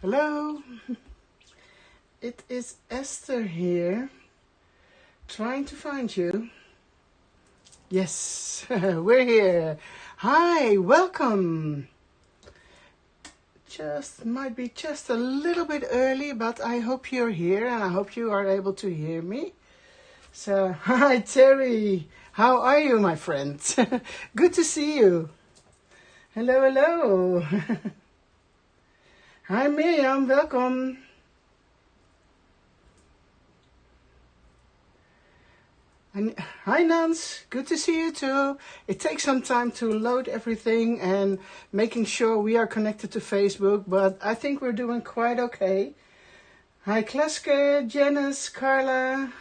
Hello, it is Esther here, trying to find you. Yes, we're here. Hi, welcome. Might be just a little bit early, but I hope you're here and I hope you are able to hear me. So, hi Terry, how are you, my friend? Good to see you. Hello, hello. Hi Mirjam, welcome. And hi Nans, good to see you too. It takes some time to load everything and making sure we are connected to Facebook, but I think we're doing quite okay. Hi Kleske, Janice, Carla.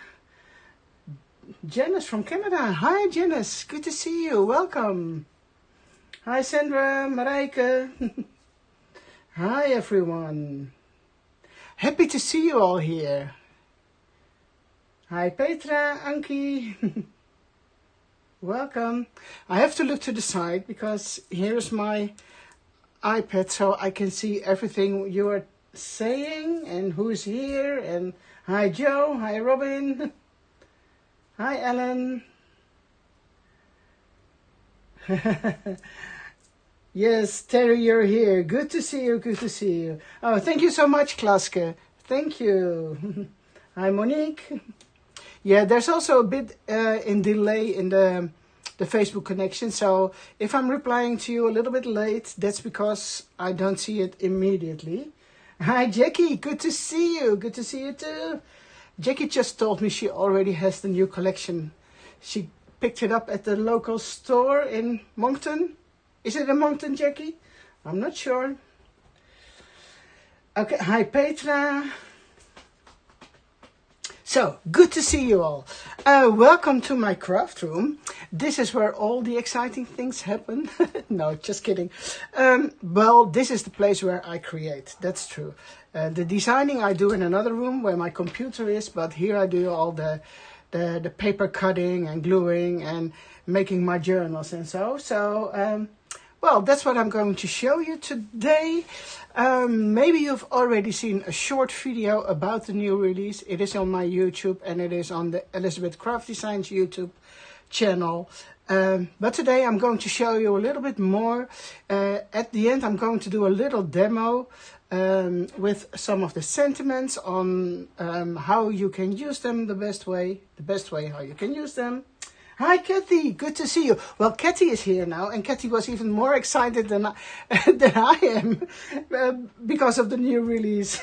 Janice from Canada. Hi Janice, good to see you. Welcome. Hi Sandra, Marijke. Hi everyone. Happy to see you all here. Hi Petra, Anki. Welcome. I have to look to the side because here's my iPad so I can see everything you are saying and who's here. And hi Joe, hi Robin. Hi Ellen. Yes, Terry, you're here. Good to see you, good to see you. Oh, thank you so much, Klaske. Thank you. Hi, Monique. Yeah, there's also a bit in delay in the Facebook connection. So if I'm replying to you a little bit late, that's because I don't see it immediately. Hi, Jackie. Good to see you. Good to see you too. Jackie just told me she already has the new collection. She picked it up at the local store in Moncton. Is it in Moncton, Jackie? I'm not sure. Okay, hi Petra. So, good to see you all. Welcome to my craft room. This is where all the exciting things happen. No, just kidding. Well, this is the place where I create. That's true. The designing I do in another room where my computer is, but here I do all the paper cutting and gluing and making my journals and so. So, well, that's what I'm going to show you today. Maybe you've already seen a short video about the new release. It is on my YouTube and it is on the Elizabeth Craft Designs YouTube channel. But today I'm going to show you a little bit more. At the end I'm going to do a little demo with some of the sentiments on how you can use them the best way how you can use them. Hi, Kathy. Good to see you. Well, Kathy is here now, and Kathy was even more excited than I am because of the new release.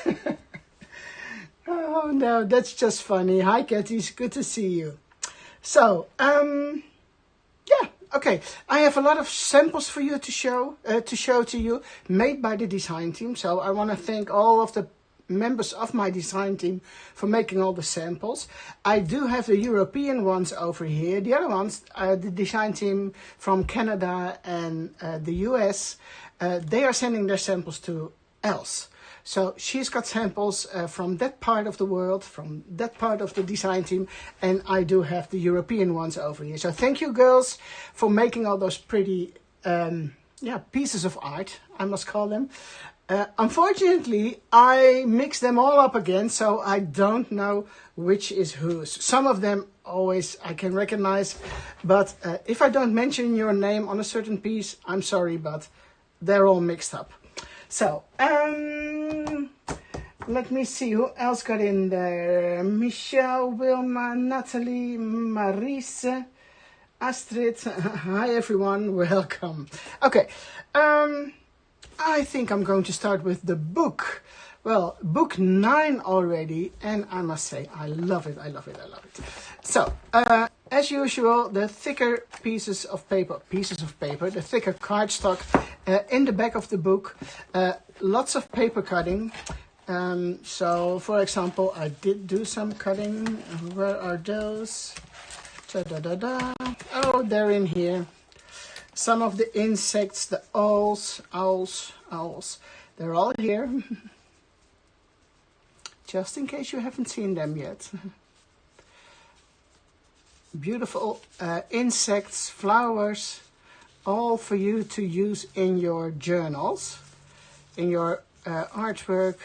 Oh, no, that's just funny. Hi, Kathy. It's good to see you. So, yeah, okay. I have a lot of samples for you to show to you, made by the design team. So I want to thank all of the members of my design team for making all the samples. I do have the European ones over here. The other ones, the design team from Canada and the US, they are sending their samples to Els. So she's got samples from that part of the world, from that part of the design team, and I do have the European ones over here. So thank you girls for making all those pretty pieces of art, I must call them. Unfortunately, I mix them all up again, so I don't know which is whose. Some of them always I can recognize, but if I don't mention your name on a certain piece, I'm sorry, but they're all mixed up. So, let me see who else got in there. Michelle, Wilma, Natalie, Marise, Astrid. Hi everyone, welcome. Okay, I think I'm going to start with the book. Well, book 9 already, and I must say, I love it, I love it, I love it. So, as usual, the thicker pieces of paper, the thicker cardstock in the back of the book, lots of paper cutting. So, for example, I did do some cutting. Where are those? Da-da-da-da. Oh, they're in here. Some of the insects, the owls, they're all here. Just in case you haven't seen them yet. Beautiful insects, flowers, all for you to use in your journals, in your artwork.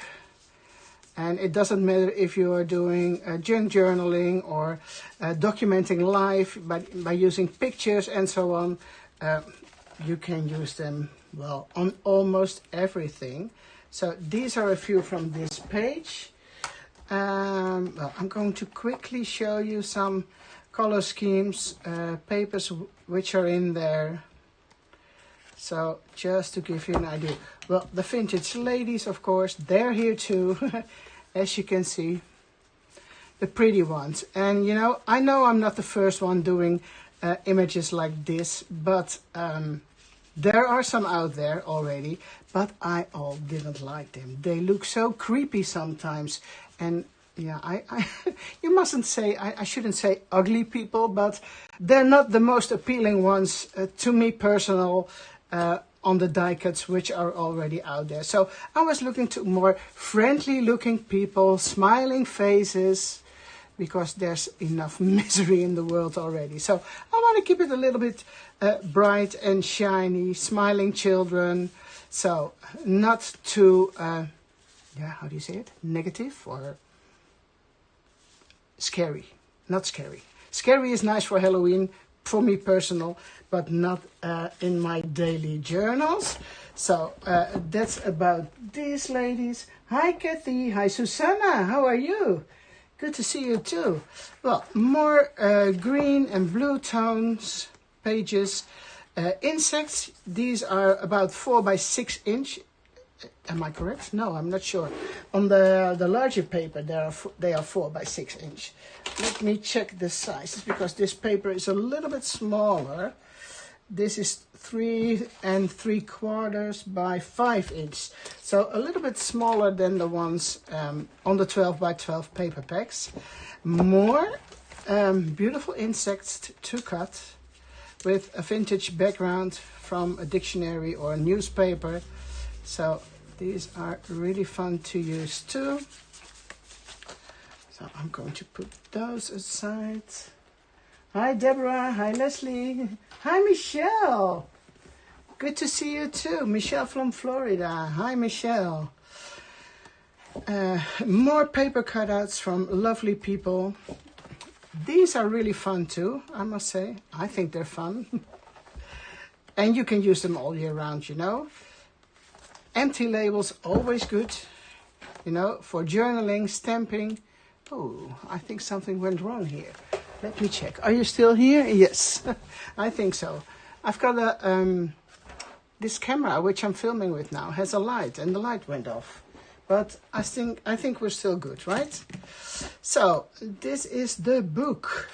And it doesn't matter if you are doing junk journaling or documenting life by using pictures and so on. You can use them, well, on almost everything. So these are a few from this page. Well, I'm going to quickly show you some color schemes, papers which are in there. So just to give you an idea. Well, the vintage ladies, of course, they're here too, as you can see. The pretty ones. And you know I'm not the first one doing images like this, but there are some out there already, but I all didn't like them. They look so creepy sometimes. And yeah, you mustn't say, I shouldn't say ugly people, but they're not the most appealing ones to me personal on the die cuts which are already out there. So I was looking to more friendly looking people, smiling faces, because there's enough misery in the world already. So I want to keep it a little bit bright and shiny, smiling children. So not too, yeah, how do you say it? Negative or scary? Not scary. Scary is nice for Halloween, for me personal, but not in my daily journals. So that's about these ladies. Hi Kathy, hi Susanna, how are you? Good to see you too. Well, more green and blue tones, pages. Insects, these are about 4 by 6 inch. Am I correct? No, I'm not sure. On the larger paper, they are 4 by 6 inch. Let me check the sizes, because this paper is a little bit smaller. This is 3 3/4 by 5 inch. So a little bit smaller than the ones on the 12 by 12 paper packs. More beautiful insects to cut with a vintage background from a dictionary or a newspaper. So these are really fun to use too. So I'm going to put those aside. Hi Deborah, hi Leslie, hi Michelle. Good to see you too. Michelle from Florida. Hi Michelle. More paper cutouts from lovely people. These are really fun too, I must say. I think they're fun. And you can use them all year round, you know. Empty labels, always good, you know, for journaling, stamping. Oh, I think something went wrong here. Let me check. Are you still here? Yes, I think so. I've got a this camera, which I'm filming with now, has a light, and the light went off. But I think we're still good, right? So this is the book.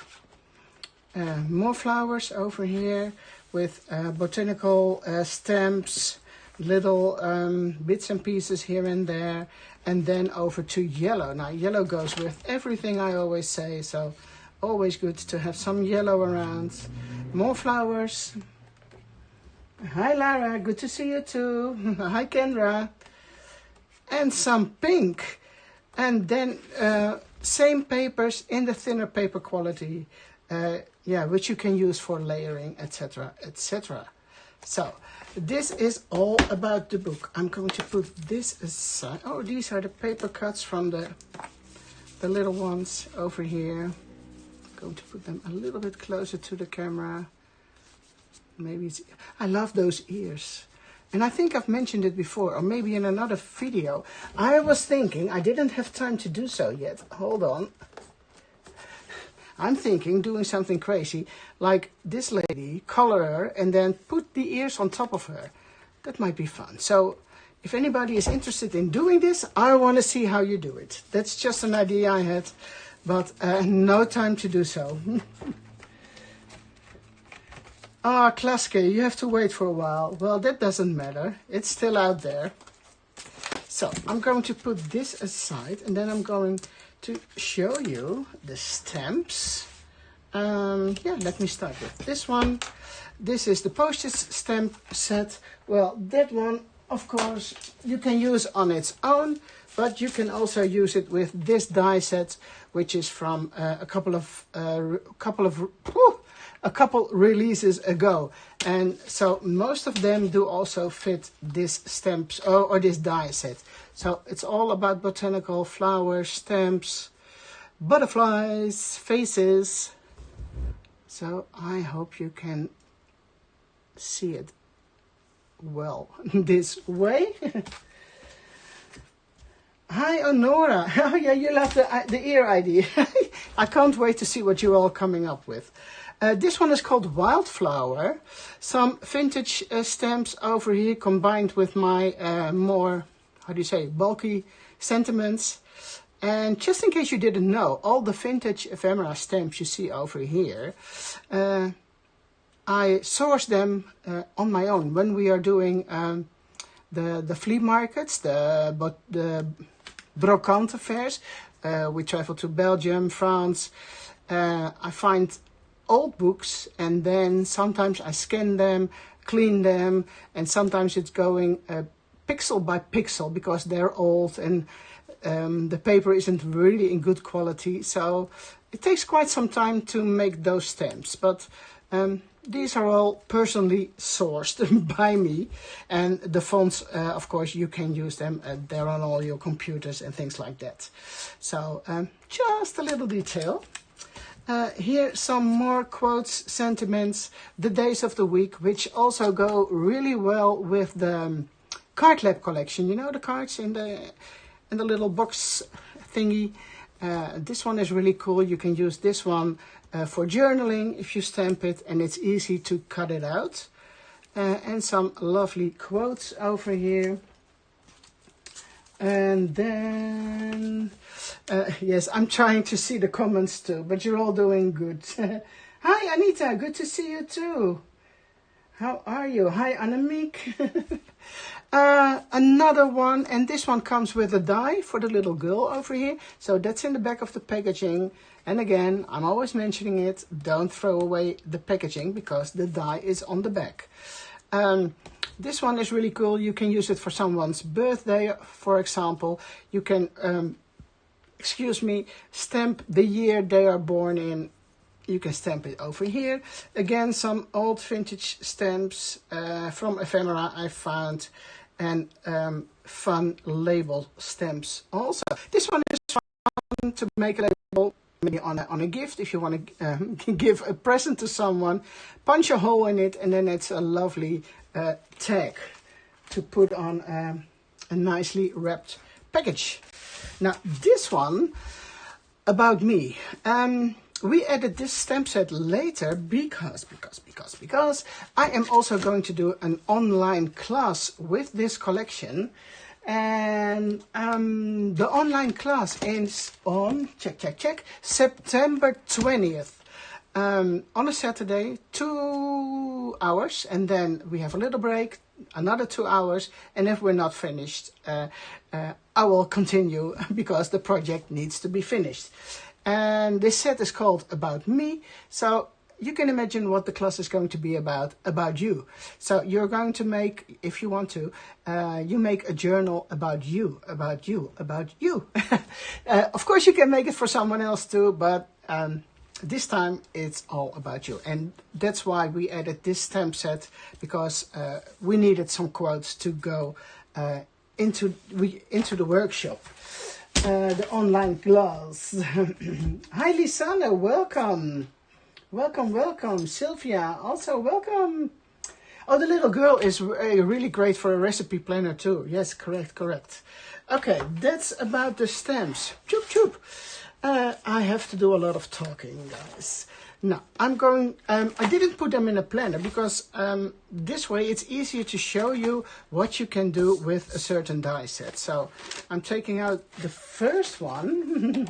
More flowers over here with botanical stamps, little bits and pieces here and there, and then over to yellow. Now yellow goes with everything, I always say, so always good to have some yellow around. More flowers. Hi Lara, good to see you too. Hi Kendra. And some pink. And then same papers in the thinner paper quality, yeah, which you can use for layering, etc., etc. So this is all about the book. I'm going to put this aside. Oh, these are the paper cuts from the little ones over here. Going to put them a little bit closer to the camera. Maybe it's, I love those ears. And I think I've mentioned it before, or maybe in another video. I was thinking, I didn't have time to do so yet. Hold on. I'm thinking doing something crazy, like this lady, color her, and then put the ears on top of her. That might be fun. So if anybody is interested in doing this, I want to see how you do it. That's just an idea I had, but no time to do so. Ah, Klaske, you have to wait for a while. Well, that doesn't matter. It's still out there. So I'm going to put this aside, and then I'm going to show you the stamps. Yeah, let me start with this one. This is the postage stamp set. Well, that one, of course, you can use on its own, but you can also use it with this die set, which is from a couple of a couple releases ago. And so most of them do also fit this stamps or this die set. So it's all about botanical flowers, stamps, butterflies, faces. So I hope you can see it well this way. Hi, Honora. Oh, yeah, you love the ear ID. I can't wait to see what you're all coming up with. This one is called Wildflower. Some vintage stamps over here combined with my more, how do you say, bulky sentiments. And just in case you didn't know, all the vintage ephemera stamps you see over here, I source them on my own when we are doing the flea markets, the brocante fairs. We travel to Belgium, France. I find old books and then sometimes I scan them, clean them, and sometimes it's going pixel by pixel because they're old and the paper isn't really in good quality. So it takes quite some time to make those stamps, but these are all personally sourced by me, and the fonts, of course, you can use them. They're on all your computers and things like that. So just a little detail. Here some more quotes, sentiments, the days of the week, which also go really well with the card lab collection. You know, the cards in the little box thingy. This one is really cool. You can use this one for journaling if you stamp it, and it's easy to cut it out. And some lovely quotes over here. And then, yes, I'm trying to see the comments too, but you're all doing good. Hi, Anita, good to see you too. How are you? Hi, Annemiek. Another one, and this one comes with a die for the little girl over here. So that's in the back of the packaging. And again, I'm always mentioning it, don't throw away the packaging because the die is on the back. This one is really cool. You can use it for someone's birthday, for example. You can, stamp the year they are born in. You can stamp it over here. Again, some old vintage stamps from Ephemera I found, and fun label stamps also. This one is fun to make a label maybe on a gift if you want to give a present to someone. Punch a hole in it, and then it's a lovely tag to put on a nicely wrapped package. Now this one about me. We added this stamp set later because I am also going to do an online class with this collection. And the online class is on, September 20th. On a Saturday, 2 hours, and then we have a little break, another 2 hours, and if we're not finished, I will continue because the project needs to be finished. And this set is called About Me, so you can imagine what the class is going to be about you. So you're going to make, if you want to, you make a journal about you. Of course you can make it for someone else too, but this time it's all about you. And that's why we added this stamp set, because we needed some quotes to go into the workshop. The online class. Hi Lisana, welcome. Welcome. Sylvia, also welcome. Oh, the little girl is really great for a recipe planner too. Yes, correct. Okay, that's about the stamps. Choop. I have to do a lot of talking, guys. Now, I didn't put them in a planner because this way it's easier to show you what you can do with a certain die set. So I'm taking out the first one.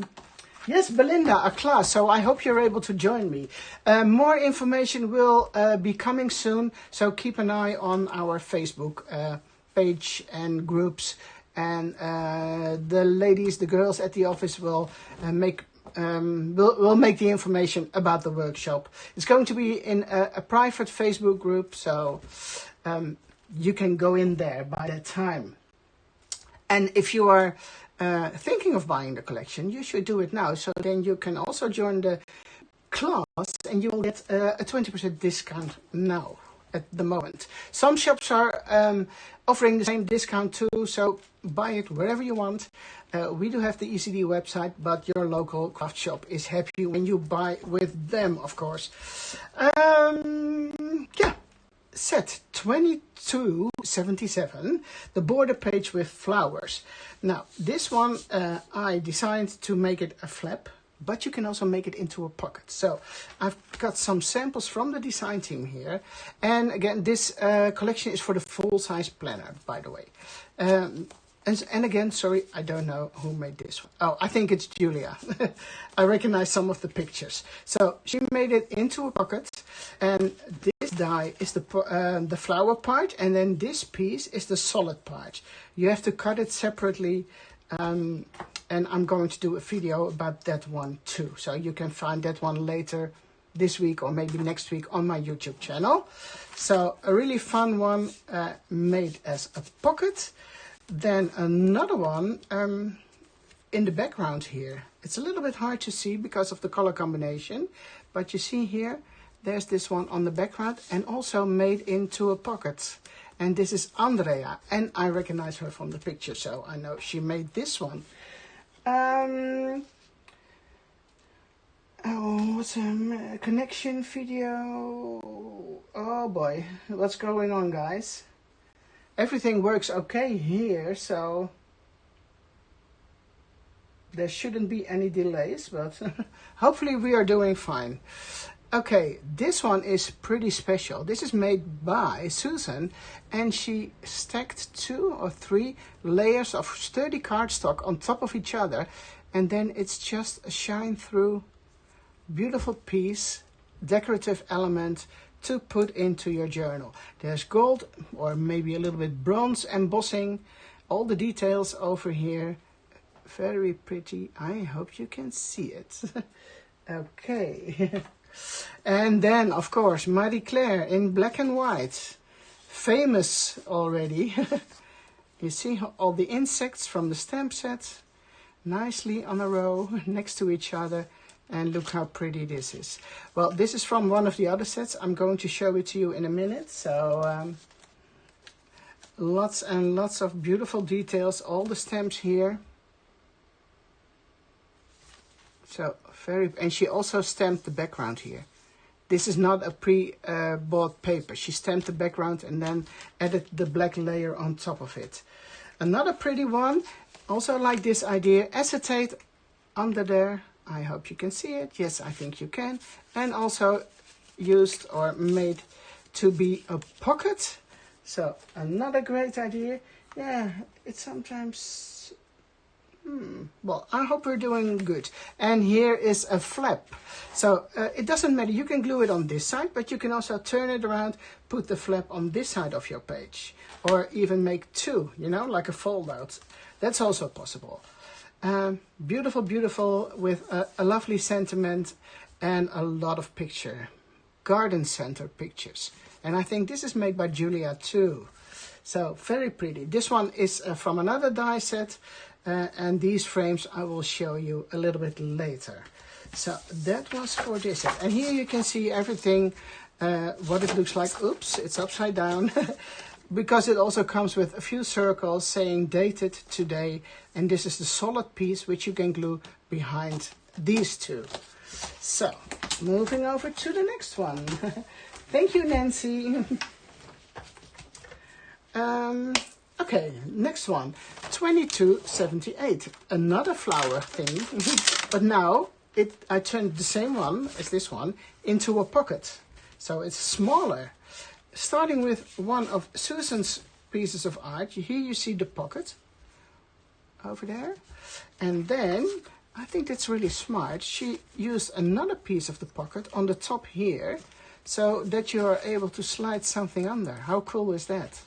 Yes, Belinda, a class. So I hope you're able to join me. More information will be coming soon. So keep an eye on our Facebook page and groups. And the girls at the office will make the information about the workshop. It's going to be in a private Facebook group, so you can go in there by that time. And if you are thinking of buying the collection, you should do it now, so then you can also join the class, and you will get a 20% discount now at the moment. Some shops are offering the same discount too, so buy it wherever you want. We do have the ECD website, but your local craft shop is happy when you buy with them, of course. Yeah, set 2277, the border page with flowers. Now, this one I designed to make it a flap, but you can also make it into a pocket. So I've got some samples from the design team here. And again, this collection is for the full-size planner, by the way. And again, sorry, I don't know who made this one. Oh, I think it's Julia. I recognize some of the pictures. So she made it into a pocket, and this die is the flower part, and then this piece is the solid part. You have to cut it separately, and I'm going to do a video about that one too. So you can find that one later this week or maybe next week on my YouTube channel. So a really fun one made as a pocket. Then another one in the background here. It's a little bit hard to see because of the color combination, but you see here, there's this one on the background and also made into a pocket. And this is Andrea, and I recognize her from the picture, so I know she made this one. Oh, what's a connection video? Oh boy, what's going on, guys? Everything works okay here, so there shouldn't be any delays, but hopefully we are doing fine. Okay, this one is pretty special. This is made by Susan, and she stacked 2 or 3 layers of sturdy cardstock on top of each other, and then it's just a shine through beautiful piece, decorative element to put into your journal. There's gold or maybe a little bit bronze embossing, all the details over here. Very pretty. I hope you can see it. Okay. And then, of course, Marie Claire in black and white. Famous already. You see all the insects from the stamp set. Nicely on a row next to each other. And look how pretty this is. Well, this is from one of the other sets. I'm going to show it to you in a minute. So, lots and lots of beautiful details. All the stamps here. So, and she also stamped the background here. This is not a pre-bought paper. She stamped the background and then added the black layer on top of it. Another pretty one. Also like this idea. Acetate under there. I hope you can see it. Yes, I think you can. And also used or made to be a pocket. So another great idea. Yeah, it's sometimes... Well, I hope we're doing good. And here is a flap. So it doesn't matter. You can glue it on this side, but you can also turn it around, put the flap on this side of your page. Or even make 2, you know, like a fold out. That's also possible. Beautiful, beautiful, with a lovely sentiment and a lot of picture. Garden center pictures. And I think this is made by Julia too. So very pretty. This one is from another die set. And these frames I will show you a little bit later. So that was for this set. And here you can see everything, what it looks like. Oops, it's upside down. Because it also comes with a few circles saying dated today. And this is the solid piece which you can glue behind these 2. So, moving over to the next one. Thank you, Nancy. Okay, next one. 2278. Another flower thing. But now, I turned the same one as this one into a pocket. So it's smaller. Starting with one of Susan's pieces of art. Here you see the pocket over there. And then, I think that's really smart. She used another piece of the pocket on the top here, so that you are able to slide something under. How cool is that?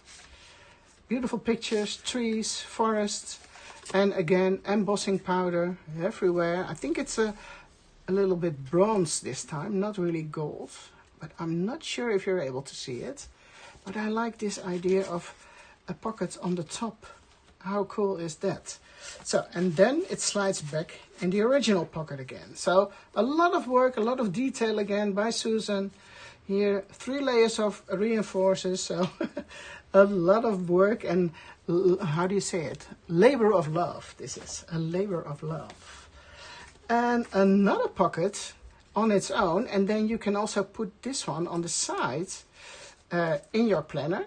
Beautiful pictures, trees, forests, and again, embossing powder everywhere. I think it's a little bit bronze this time, not really gold. But I'm not sure if you're able to see it. But I like this idea of a pocket on the top. How cool is that? So, and then it slides back in the original pocket again. So a lot of work, a lot of detail again by Susan. Here, 3 layers of reinforcers. So a lot of work and, how do you say it? Labor of love. This is a labor of love. And another pocket on its own. And then you can also put this one on the side in your planner.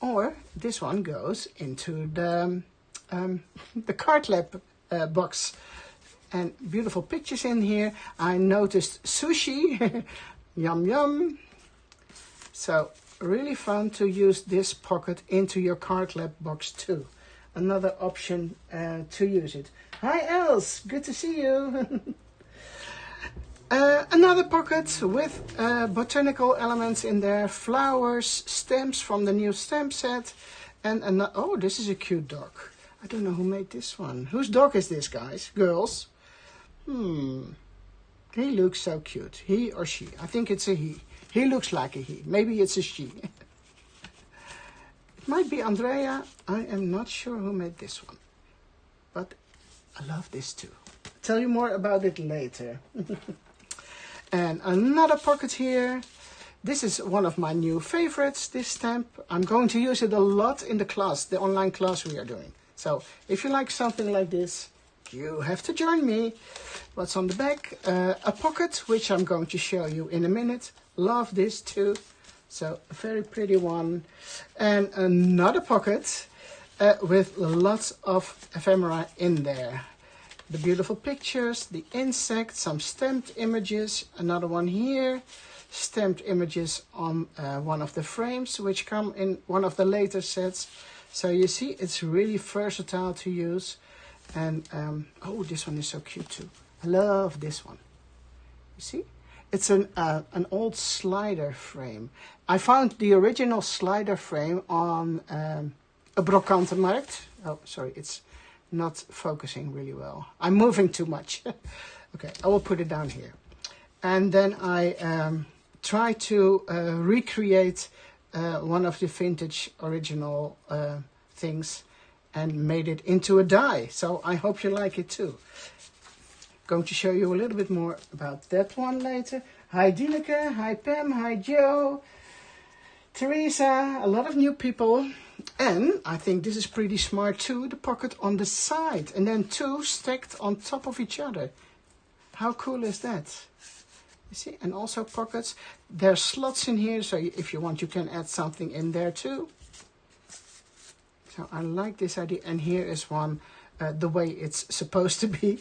Or this one goes into the card lab box. And beautiful pictures in here. I noticed sushi. Yum yum. So really fun to use this pocket into your card lab box too. Another option to use it. Hi Els, good to see you. Another pocket with botanical elements in there, flowers, stamps from the new stamp set, and oh, this is a cute dog. I don't know who made this one. Whose dog is this, guys? Girls? He looks so cute. He or she? I think it's a he. He looks like a he. Maybe it's a she. It might be Andrea. I am not sure who made this one. But I love this too. I'll tell you more about it later. And another pocket here. This is one of my new favorites, this stamp. I'm going to use it a lot in the class, the online class we are doing. So if you like something like this, you have to join me. What's on the back? A pocket, which I'm going to show you in a minute. Love this too. So a very pretty one. And another pocket with lots of ephemera in there. The beautiful pictures, the insect, some stamped images, another one here, stamped images on one of the frames, which come in one of the later sets. So you see, it's really versatile to use. And, oh, this one is so cute too. I love this one. You see? It's an old slider frame. I found the original slider frame on a Brokantenmarkt. Oh, sorry, it's not focusing really well. I'm moving too much. Okay, I will put it down here. And then I try to recreate one of the vintage original things and made it into a die. So I hope you like it too. Going to show you a little bit more about that one later. Hi Dineke, hi Pam, hi Joe, Teresa, a lot of new people. And I think this is pretty smart too, the pocket on the side. And then 2 stacked on top of each other. How cool is that? You see, and also pockets. There's slots in here, so if you want, you can add something in there too. So I like this idea. And here is one, the way it's supposed to be,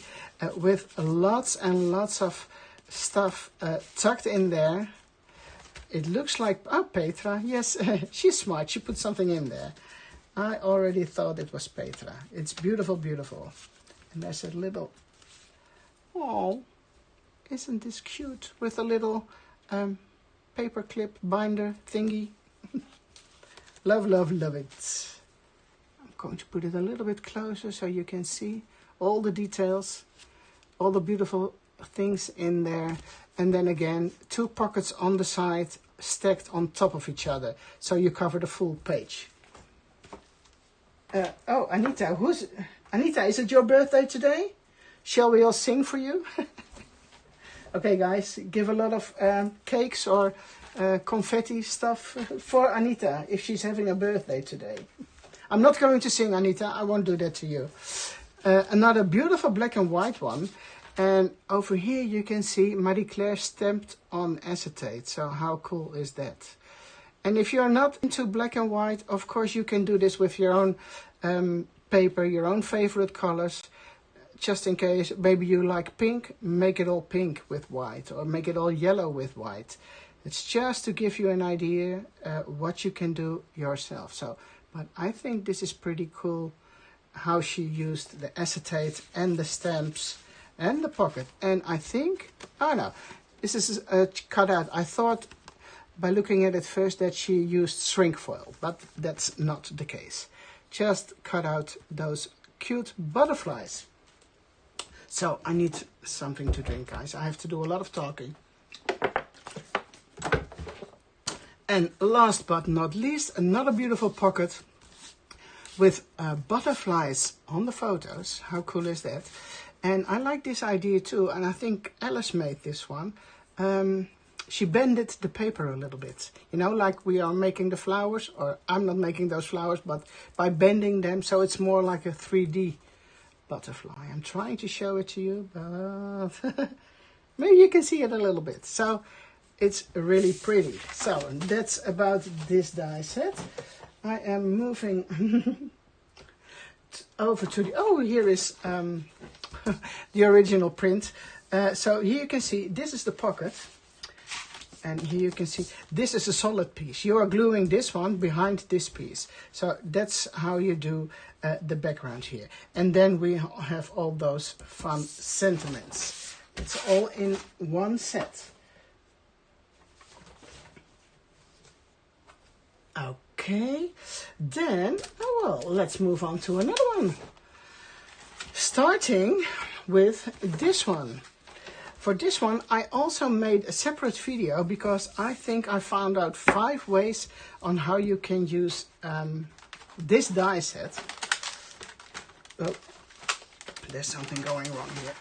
with lots and lots of stuff tucked in there. It looks like, oh, Petra, yes, she's smart. She put something in there. I already thought it was Petra. It's beautiful, beautiful. And there's a little, oh, isn't this cute? With a little paper clip binder thingy. Love, love, love it. I'm going to put it a little bit closer so you can see all the details, all the beautiful things in there. And then again, 2 pockets on the side stacked on top of each other. So you cover the full page. Oh, Anita, Anita, is it your birthday today? Shall we all sing for you? Okay, guys, give a lot of cakes or confetti stuff for Anita if she's having a birthday today. I'm not going to sing, Anita. I won't do that to you. Another beautiful black and white one. And over here you can see Marie Claire stamped on acetate. So how cool is that? And if you're not into black and white, of course you can do this with your own paper, your own favorite colors. Just in case, maybe you like pink, make it all pink with white, or make it all yellow with white. It's just to give you an idea what you can do yourself. So, but I think this is pretty cool how she used the acetate and the stamps and the pocket. And I think, oh no, this is cut out. I thought by looking at it first that she used shrink foil, but that's not the case. Just cut out those cute butterflies. So I need something to drink, guys. I have to do a lot of talking. And last but not least, another beautiful pocket with butterflies on the photos. How cool is that? And I like this idea too, and I think Alice made this one. She bended the paper a little bit, you know, like we are making the flowers, or I'm not making those flowers, but by bending them, so it's more like a 3D butterfly. I'm trying to show it to you, but maybe you can see it a little bit. So it's really pretty. So that's about this die set. I am moving over to the, oh, here is the original print. So here you can see, this is the pocket. And here you can see, this is a solid piece. You are gluing this one behind this piece. So that's how you do the background here. And then we have all those fun sentiments. It's all in one set. Okay, then, oh well, let's move on to another one. Starting with this one. For this one, I also made a separate video because I think I found out 5 ways on how you can use this die set. Oh, there's something going wrong here.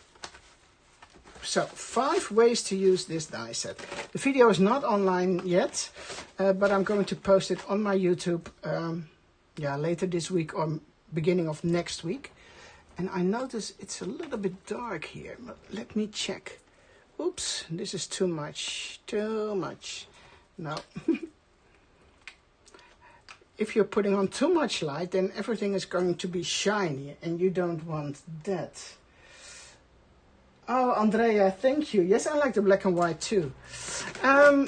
So, 5 ways to use this die set. The video is not online yet, but I'm going to post it on my YouTube later this week or beginning of next week. And I notice it's a little bit dark here, but let me check. Oops, this is too much, no. If you're putting on too much light, then everything is going to be shiny, and you don't want that. Oh, Andrea, thank you. Yes, I like the black and white too.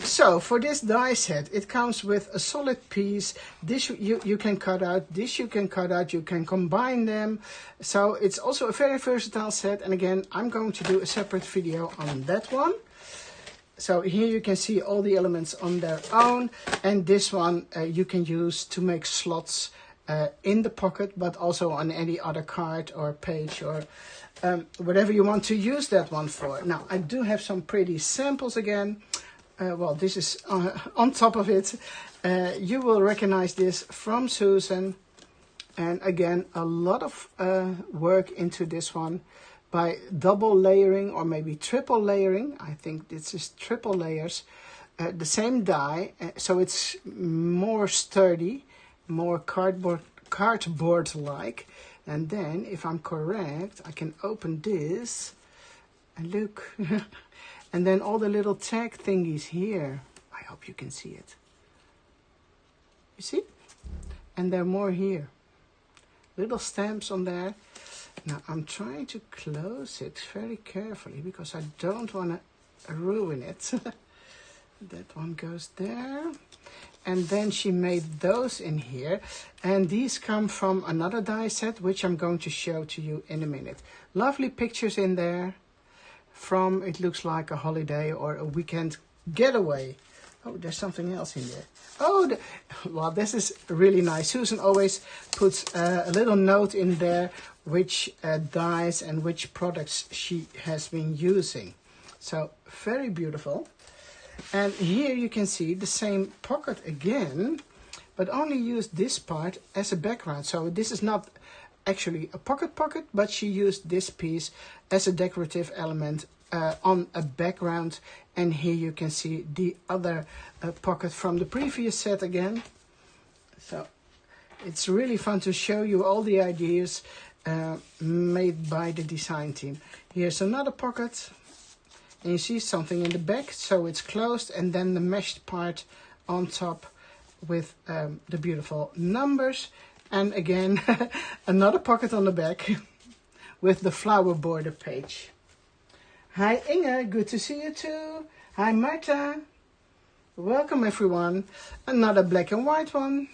So, for this die set, it comes with a solid piece. This you can cut out, this you can cut out, you can combine them. So, it's also a very versatile set. And again, I'm going to do a separate video on that one. So, here you can see all the elements on their own. And this one you can use to make slots in the pocket, but also on any other card or page or whatever you want to use that one for. Now, I do have some pretty samples again. Well, this is on top of it. You will recognize this from Susan. And again, a lot of work into this one by double layering or maybe triple layering. I think this is triple layers. The same die, so it's more sturdy, more cardboard-like. And then, if I'm correct, I can open this and look. And then all the little tag thingies here. I hope you can see it. You see? And there are more here. Little stamps on there. Now, I'm trying to close it very carefully because I don't want to ruin it. That one goes there. And then she made those in here. And these come from another die set, which I'm going to show to you in a minute. Lovely pictures in there from, it looks like a holiday or a weekend getaway. Oh, there's something else in there. Oh, well, this is really nice. Susan always puts a little note in there which dyes and which products she has been using. So, very beautiful. And here you can see the same pocket again, but only used this part as a background. So this is not actually a pocket, but she used this piece as a decorative element on a background. And here you can see the other pocket from the previous set again. So it's really fun to show you all the ideas made by the design team. Here's another pocket. And you see something in the back, so it's closed, and then the meshed part on top with the beautiful numbers. And again, another pocket on the back with the flower border page. Hi Inge, good to see you too. Hi Marta. Welcome everyone. Another black and white one.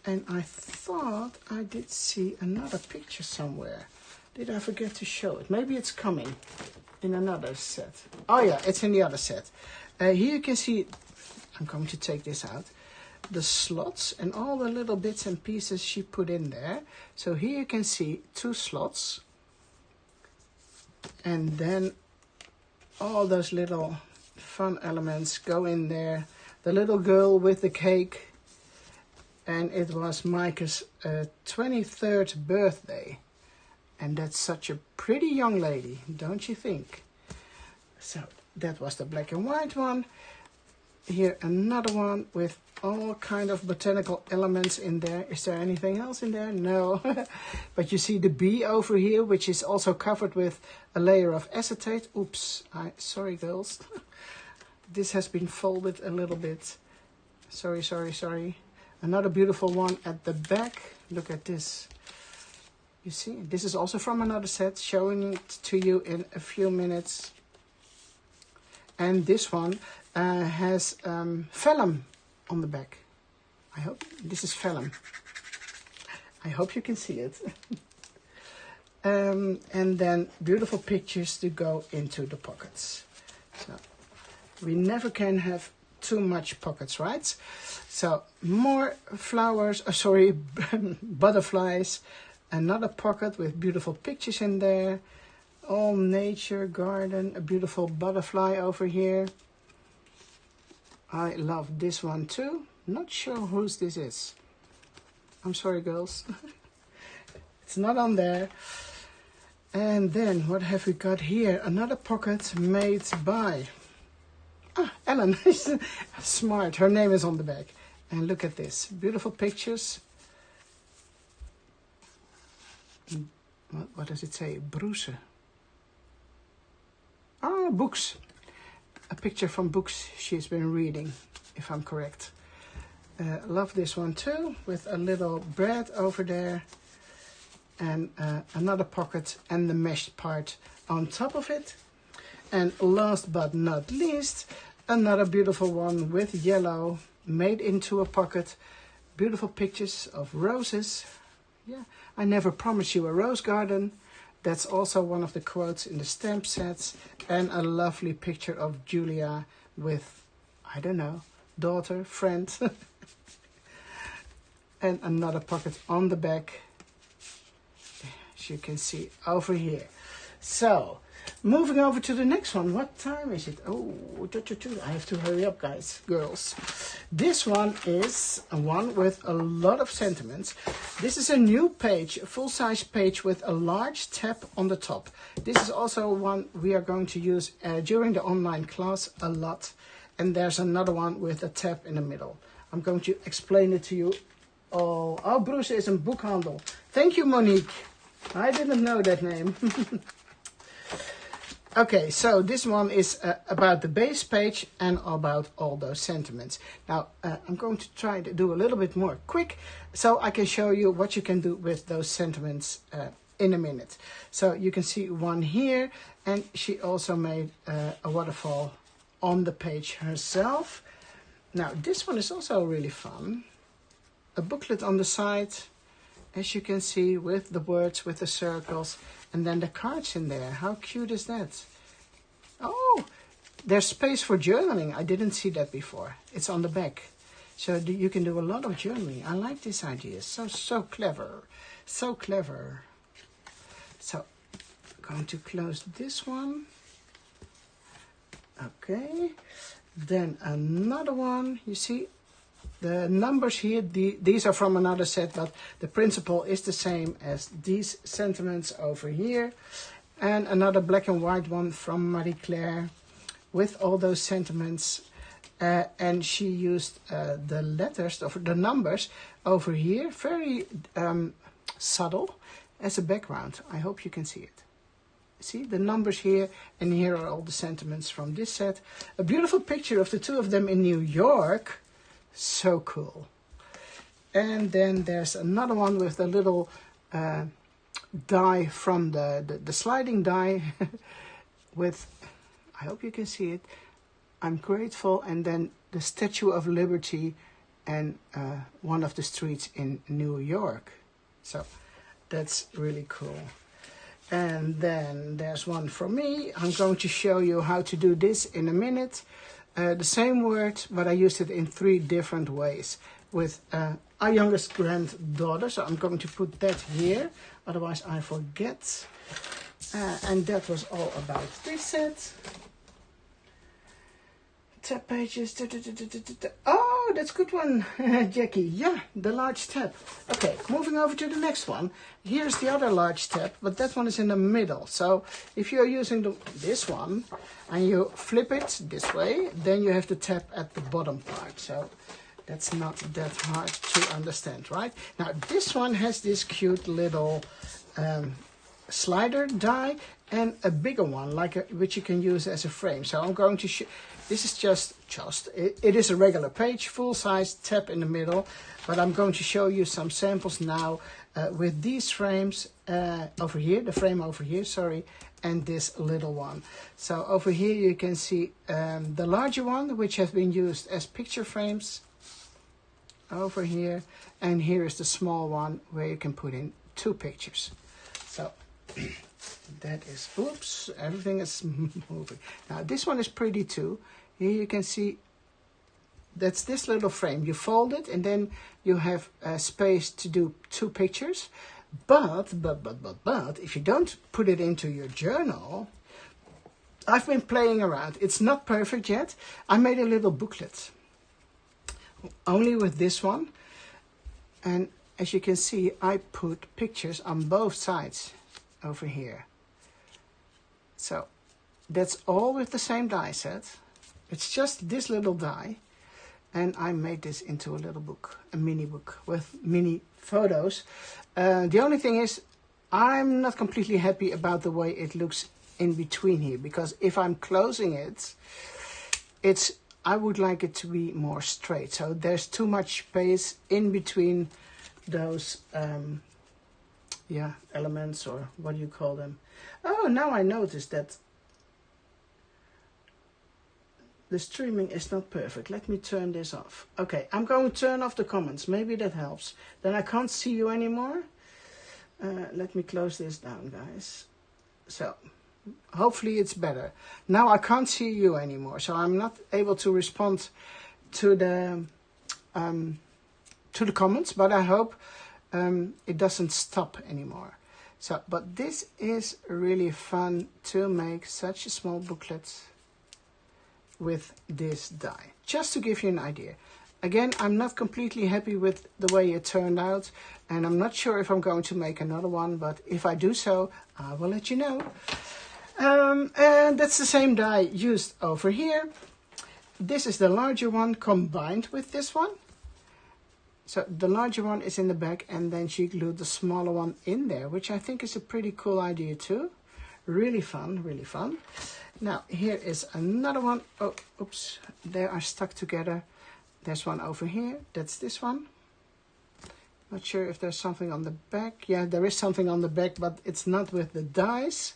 And I thought I did see another picture somewhere. Did I forget to show it? Maybe it's coming in another set. Oh yeah, it's in the other set. Here you can see, I'm going to take this out, the slots and all the little bits and pieces she put in there. So here you can see 2 slots. And then all those little fun elements go in there. The little girl with the cake. and it was Micah's 23rd birthday. And that's such a pretty young lady, don't you think? So that was the black and white one. Here another one with all kind of botanical elements in there. Is there anything else in there? No. But you see the bee over here, which is also covered with a layer of acetate. Oops, sorry girls. This has been folded a little bit. Sorry, sorry, sorry. Another beautiful one at the back. Look at this. You see, this is also from another set, showing it to you in a few minutes. And this one has vellum on the back. I hope this is vellum. I hope you can see it. And then beautiful pictures to go into the pockets. So we never can have too much pockets, right? So more flowers, butterflies. Another pocket with beautiful pictures in there. All nature, garden, a beautiful butterfly over here. I love this one too. Not sure whose this is. I'm sorry, girls. It's not on there. And then what have we got here? Another pocket made by Ellen. Smart. Her name is on the back. And look at this. Beautiful pictures. What does it say? Bruce. Ah, books. A picture from books she's been reading, if I'm correct. Love this one too, with a little bread over there. And another pocket and the meshed part on top of it. And last but not least, another beautiful one with yellow, made into a pocket. Beautiful pictures of roses. Yeah, I never promised you a rose garden. That's also one of the quotes in the stamp sets. And a lovely picture of Julia with, I don't know, daughter, friend. And another pocket on the back, as you can see over here. So, moving over to the next one. What time is it? Oh, I have to hurry up, guys, girls. This one is a one with a lot of sentiments. This is a new page, a full-size page with a large tab on the top. This is also one we are going to use during the online class a lot. And there's another one with a tab in the middle. I'm going to explain it to you. Oh, Bruce is een boekhandel. Thank you, Monique. I didn't know that name. Okay, so this one is about the base page and about all those sentiments. Now, I'm going to try to do a little bit more quick so I can show you what you can do with those sentiments in a minute. So you can see one here, and she also made a waterfall on the page herself. Now, this one is also really fun. A booklet on the side, as you can see, with the words, with the circles, and then the cards in there. How cute is that? Oh, there's space for journaling. I didn't see that before. It's on the back. So you can do a lot of journaling. I like this idea. So clever. So clever. So, I'm going to close this one. Okay. Then another one. You see, the numbers here, these are from another set, but the principle is the same as these sentiments over here. And another black and white one from Marie Claire with all those sentiments. And she used the letters, or the numbers over here, very subtle, as a background. I hope you can see it. See the numbers here, and here are all the sentiments from this set. A beautiful picture of the two of them in New York. So cool. And then there's another one with a little die from the sliding die with, I hope you can see it, I'm grateful, and then the Statue of Liberty and one of the streets in New York. So that's really cool. And then there's one from me. I'm going to show you how to do this in a minute. The same word, but I used it in 3 different ways with our youngest granddaughter. So I'm going to put that here, otherwise I forget. And that was all about this set. Tab pages. Oh, Oh, that's a good one, Jackie. Yeah, the large tab. Okay, moving over to the next one. Here's the other large tab, but that one is in the middle. So if you're using this one and you flip it this way, then you have the tab at the bottom part. So that's not that hard to understand, right? Now, this one has this cute little slider die and a bigger one, which you can use as a frame. So I'm going to show. This is it is a regular page, full-size tab in the middle, but I'm going to show you some samples now with these frames over here, the frame over here, sorry, and this little one. So over here you can see the larger one, which has been used as picture frames over here, and here is the small one where you can put in 2 pictures. So that is, oops, everything is moving. Now this one is pretty too. Here you can see that's this little frame. You fold it and then you have space to do 2 pictures. But if you don't put it into your journal, I've been playing around. It's not perfect yet. I made a little booklet only with this one. And as you can see, I put pictures on both sides over here. So that's all with the same die set. It's just this little die, and I made this into a little book, a mini book with mini photos. The only thing is, I'm not completely happy about the way it looks in between here, because if I'm closing it, I would like it to be more straight. So there's too much space in between those elements, or what do you call them? Oh, now I noticed that the streaming is not perfect. Let me turn this off. Okay, I'm going to turn off the comments. Maybe that helps. Then I can't see you anymore. Let me close this down, guys. So hopefully it's better. Now I can't see you anymore, so I'm not able to respond to the comments, but I hope it doesn't stop anymore. So, but this is really fun to make such a small booklet with this die, just to give you an idea. Again, I'm not completely happy with the way it turned out, and I'm not sure if I'm going to make another one, but if I do so, I will let you know. And that's the same die used over here. This is the larger one combined with this one. So the larger one is in the back, and then she glued the smaller one in there, which I think is a pretty cool idea too. Really fun, really fun. Now, here is another one. Oh, oops, they are stuck together. There's one over here. That's this one. Not sure if there's something on the back. Yeah, there is something on the back, but it's not with the dies.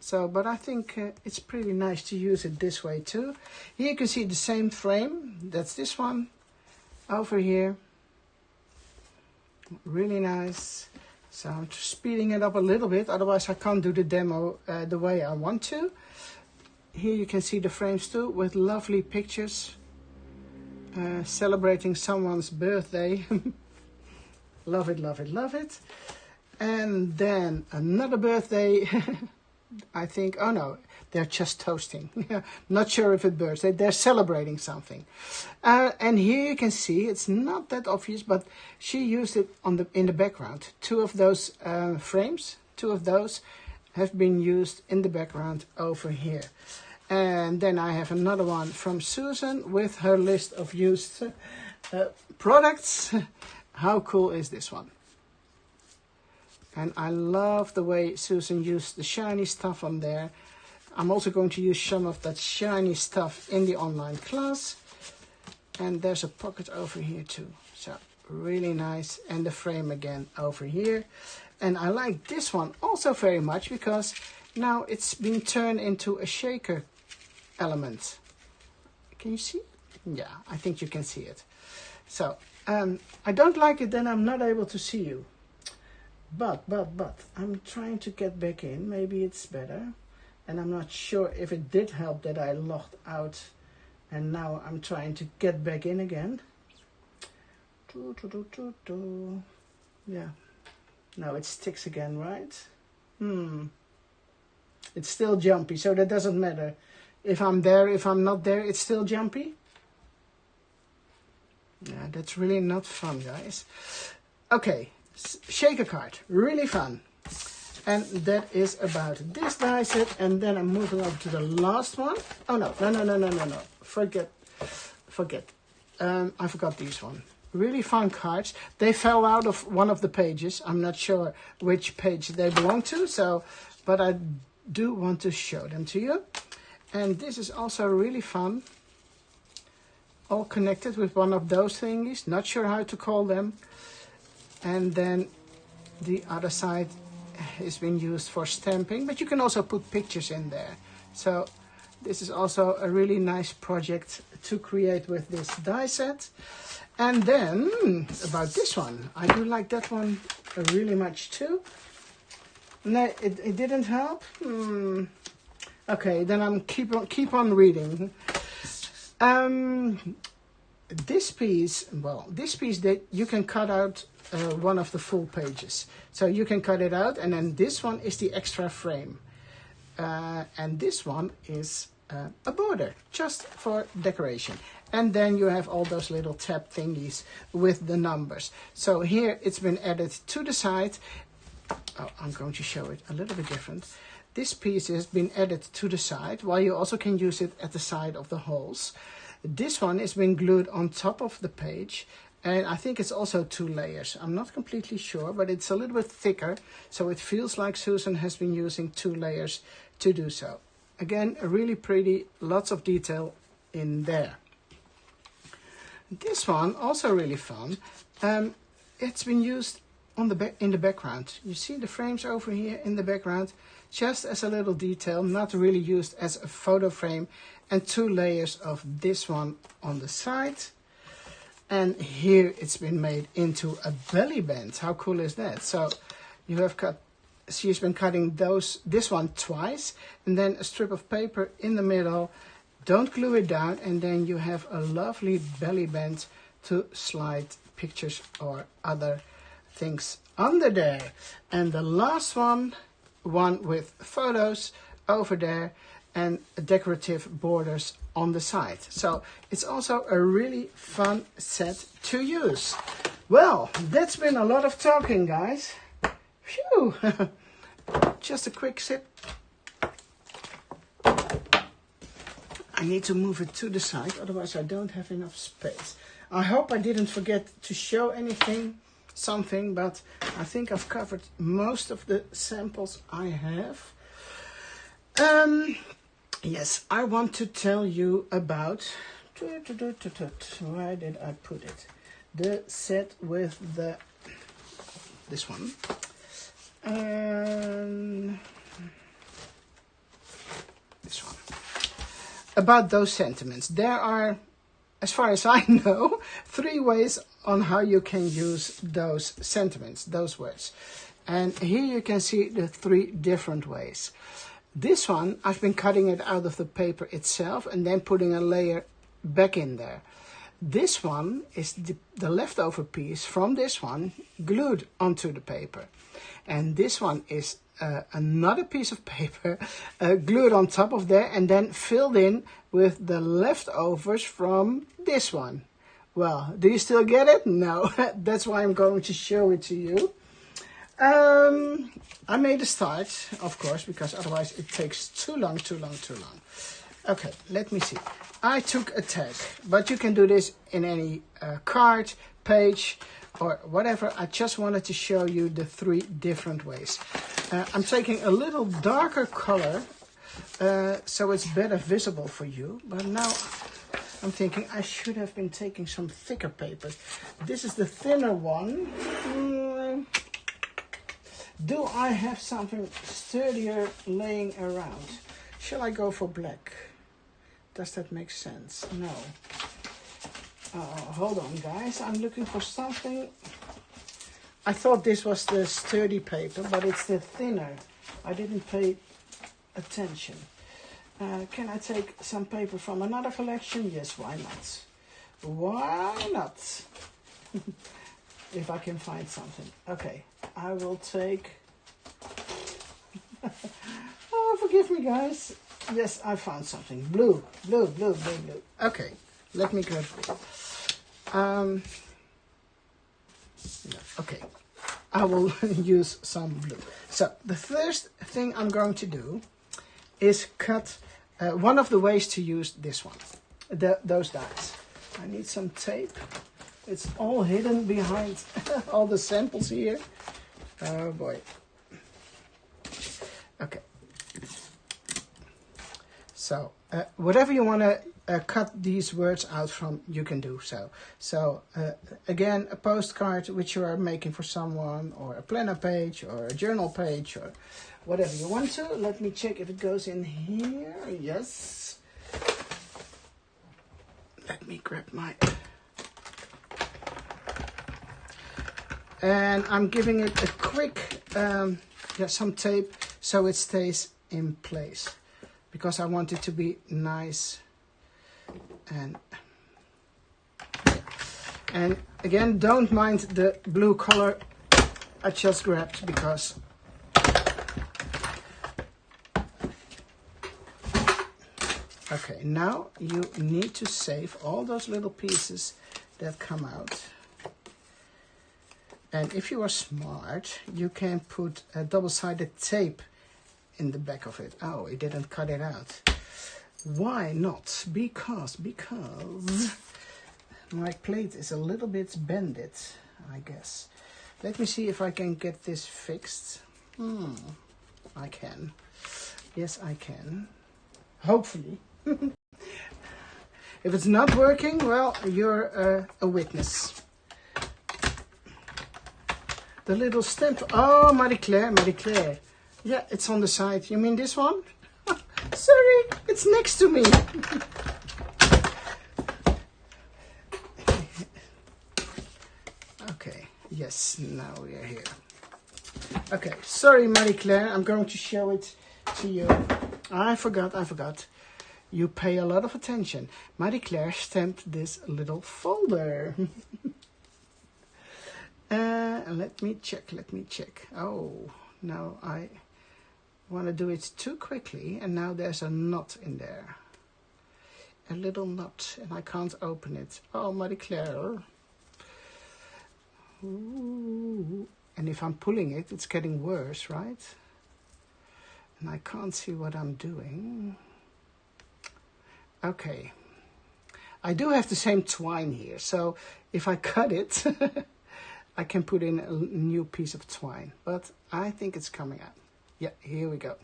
So, but I think it's pretty nice to use it this way too. Here you can see the same frame. That's this one over here. Really nice. So I'm just speeding it up a little bit, otherwise I can't do the demo the way I want to. Here you can see the frames too, with lovely pictures celebrating someone's birthday. Love it, love it, love it. And then another birthday. I think, oh no, they're just toasting. Not sure if it's birthday. They're celebrating something. And here you can see, it's not that obvious, but she used it in the background. 2 of those frames, 2 of those have been used in the background over here. And then I have another one from Susan with her list of used products. How cool is this one? And I love the way Susan used the shiny stuff on there. I'm also going to use some of that shiny stuff in the online class. And there's a pocket over here too. So really nice. And the frame again over here. And I like this one also very much because now it's been turned into a shaker element. Can you see? Yeah, I think you can see it. So I don't like it, then I'm not able to see you. But I'm trying to get back in. Maybe it's better. And I'm not sure if it did help that I logged out. And now I'm trying to get back in again. Yeah. Now it sticks again, right? It's still jumpy, so that doesn't matter. If I'm there, if I'm not there, it's still jumpy. Yeah, that's really not fun, guys. Okay, shaker card, really fun. And that is about this die set. And then I'm moving over to the last one. Oh no, no. Forget. I forgot these one. Really fun cards. They fell out of one of the pages. I'm not sure which page they belong to, so, but I do want to show them to you. And this is also really fun. All connected with one of those thingies. Not sure how to call them. And then the other side is being used for stamping, but you can also put pictures in there. So this is also a really nice project to create with this die set. And then about this one, I do like that one really much too. No, it didn't help. Okay, then I'm keep on reading. This piece that you can cut out one of the full pages. So you can cut it out, and then this one is the extra frame. And this one is a border, just for decoration. And then you have all those little tab thingies with the numbers. So here it's been added to the side. Oh, I'm going to show it a little bit different. This piece has been added to the side, while you also can use it at the side of the holes. This one is been glued on top of the page. And I think it's also 2 layers. I'm not completely sure, but it's a little bit thicker. So it feels like Susan has been using 2 layers to do so. Again, really pretty, lots of detail in there. This one, also really fun. It's been used on in the background. You see the frames over here in the background, just as a little detail, not really used as a photo frame. And 2 layers of this one on the side. And here it's been made into a belly band. How cool is that? So you have she's been cutting this one twice, and then a strip of paper in the middle. Don't glue it down, and then you have a lovely belly band to slide pictures or other things under there. And the last one with photos over there and decorative borders on the side. So it's also a really fun set to use. Well, that's been a lot of talking, guys. Phew. Just a quick sip. I need to move it to the side, otherwise I don't have enough space. I hope I didn't forget to show something, but I think I've covered most of the samples I have. Yes, I want to tell you about, where did I put it? The set with this one. This one. About those sentiments. There are, as far as I know, 3 ways on how you can use those sentiments, those words. And here you can see the 3 different ways. This one, I've been cutting it out of the paper itself and then putting a layer back in there. This one is the leftover piece from this one glued onto the paper. And this one is another piece of paper glued on top of there and then filled in with the leftovers from this one. Well, do you still get it? No, that's why I'm going to show it to you. I made a start, of course, because otherwise it takes too long. Okay, let me see. I took a tag, but you can do this in any card, page, or whatever. I just wanted to show you the 3 different ways. I'm taking a little darker color, so it's better visible for you. But now I'm thinking I should have been taking some thicker paper. This is the thinner one. Do I have something sturdier laying around? Shall I go for black? Does that make sense? No. Hold on, guys. I'm looking for something. I thought this was the sturdy paper, but it's the thinner. I didn't pay attention. Can I take some paper from another collection? Yes, why not? Why not? If I can find something. Okay, I will take... Oh, forgive me, guys. Yes, I found something. Blue. Okay, let me grab it. Okay, I will use some blue. So the first thing I'm going to do is cut. One of the ways to use this one, those dies. I need some tape. It's all hidden behind all the samples here. Oh boy. Okay. So whatever you want to cut these words out from, you can do so. So again, a postcard which you are making for someone, or a planner page, or a journal page, or whatever you want to. Let me check if it goes in here. Yes. Let me grab my... And I'm giving it a quick, some tape so it stays in place. Because I want it to be nice. And again, don't mind the blue color I just grabbed, because okay, now you need to save all those little pieces that come out. And if you are smart, you can put a double-sided tape in the back of it. Oh, it didn't cut it out. Why not? Because my plate is a little bit bended, I guess. Let me see if I can get this fixed. I can. Yes, I can. Hopefully. If it's not working, well, you're a witness. The little stamp. Oh, Marie-Claire. Yeah, it's on the side. You mean this one? Sorry, it's next to me. Okay, yes, now we are here. Okay, sorry, Marie-Claire. I'm going to show it to you. I forgot. You pay a lot of attention. Marie-Claire stamped this little folder. Let me check. Oh, no, I want to do it too quickly, and now there's a knot in there. A little knot, and I can't open it. Oh, Marie-Claire. Ooh. And if I'm pulling it, it's getting worse, right? And I can't see what I'm doing. Okay. I do have the same twine here, so if I cut it, I can put in a new piece of twine, but I think it's coming out. Yeah, here we go.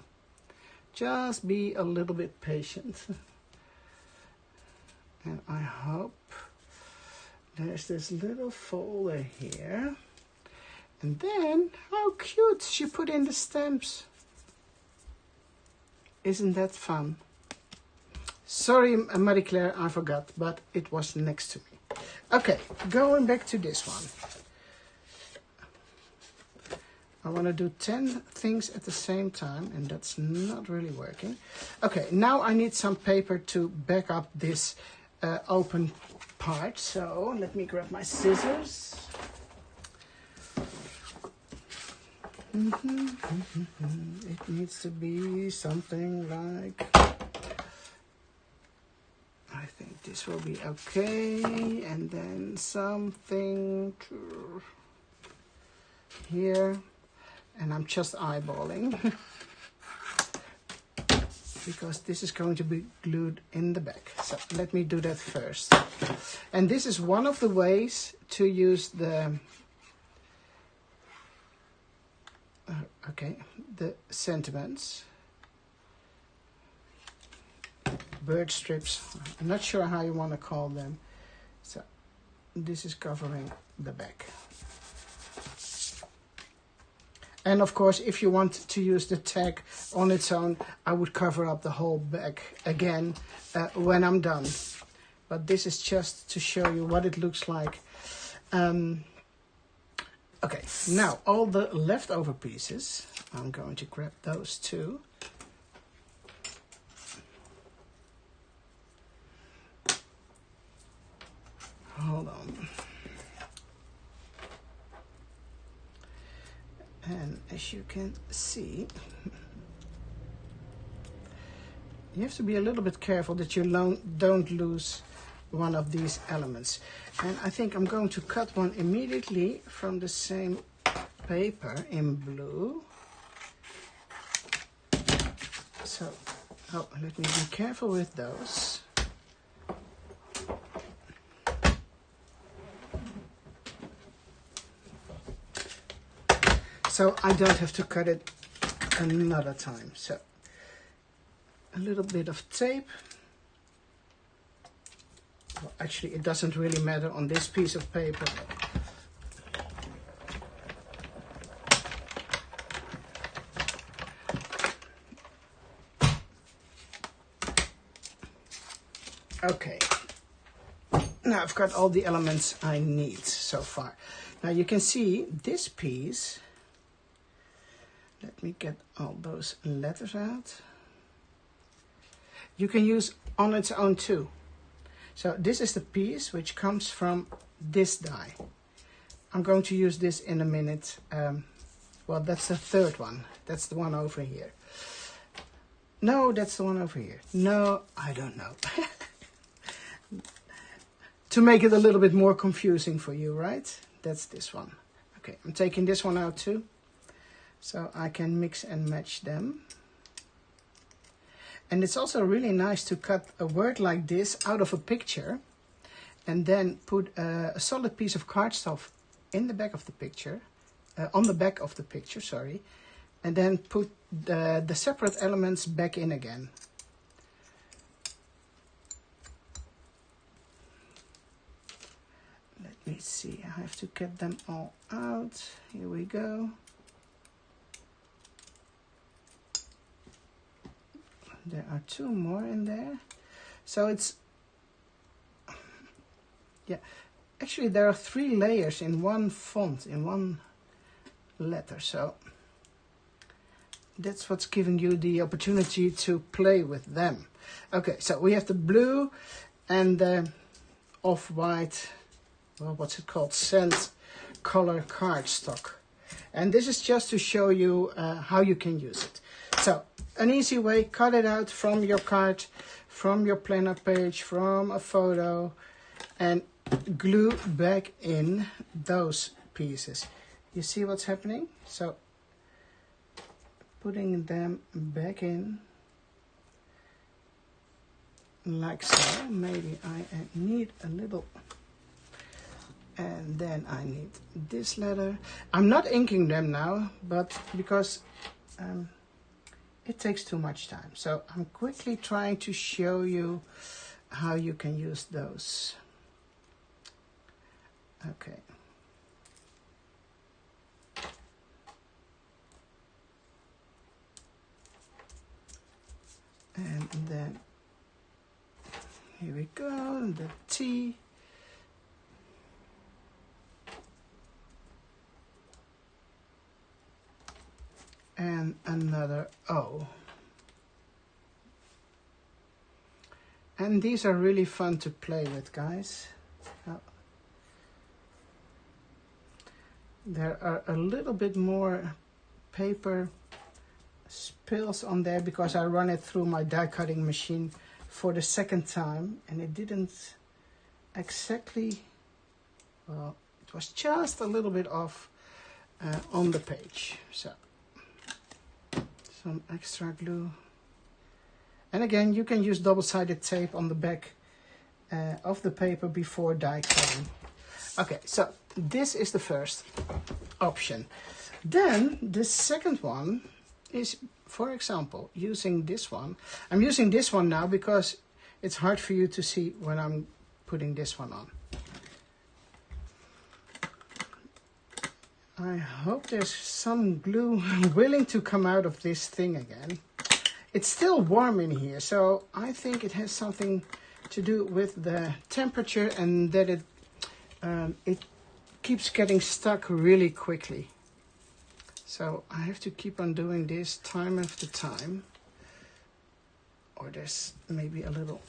Just be a little bit patient. And I hope there's this little folder here. And then, how cute, she put in the stamps. Isn't that fun? Sorry, Marie-Claire, I forgot, but it was next to me. Okay, going back to this one. I want to do 10 things at the same time, and that's not really working. Okay, now I need some paper to back up this open part. So let me grab my scissors. It needs to be something like... I think this will be okay. And then something to here. And I'm just eyeballing because this is going to be glued in the back. So let me do that first. And this is one of the ways to use the the sentiments, bird strips. I'm not sure how you want to call them. So this is covering the back. And of course, if you want to use the tag on its own, I would cover up the whole back again when I'm done. But this is just to show you what it looks like. Okay, now all the leftover pieces, I'm going to grab those too. Hold on. And as you can see, you have to be a little bit careful that you don't lose one of these elements. And I think I'm going to cut one immediately from the same paper in blue. So, oh, let me be careful with those. So I don't have to cut it another time. So a little bit of tape. Well, actually, it doesn't really matter on this piece of paper. Okay, now I've got all the elements I need so far. Now you can see this piece, let me get all those letters out. You can use on its own too. So this is the piece which comes from this die. I'm going to use this in a minute. Well, that's the third one. That's the one over here. No, that's the one over here. No, I don't know. To make it a little bit more confusing for you, right? That's this one. Okay, I'm taking this one out too, so I can mix and match them. And it's also really nice to cut a word like this out of a picture and then put a solid piece of cardstock in the back of the picture, on the back of the picture, sorry, and then put the separate elements back in again. Let me see, I have to get them all out. Here we go. There are two more in there. So it's, yeah, actually there are 3 layers in one font, in one letter. So that's what's giving you the opportunity to play with them. Okay, so we have the blue and the off-white, well, what's it called, sand color cardstock. And this is just to show you how you can use it. So an easy way, cut it out from your card, from your planner page, from a photo, and glue back in those pieces. You see what's happening? So putting them back in like so. Maybe I need a little, and then I need this letter. I'm not inking them now, but because it takes too much time. So I'm quickly trying to show you how you can use those. Okay. And then here we go, the T. And another O. And these are really fun to play with, guys. There are a little bit more paper spills on there because I run it through my die cutting machine for the second time and it didn't exactly, well, it was just a little bit off on the page. So some extra glue, and again you can use double-sided tape on the back of the paper before die cutting. Okay, so this is the first option. Then the second one is, for example, using this one. I'm using this one now because it's hard for you to see when I'm putting this one on. I hope there's some glue willing to come out of this thing again. It's still warm in here, so I think it has something to do with the temperature and that it keeps getting stuck really quickly. So I have to keep on doing this time after time. Or there's maybe a little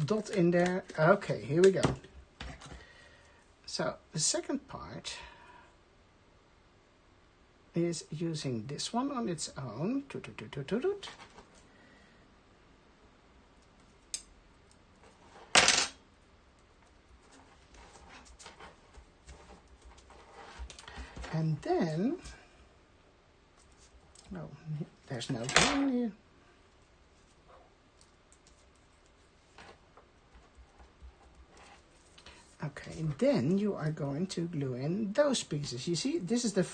dot in there. Okay, here we go. So the second part is using this one on its own. And then, oh, there's no glue here. Okay, then you are going to glue in those pieces. You see, this is the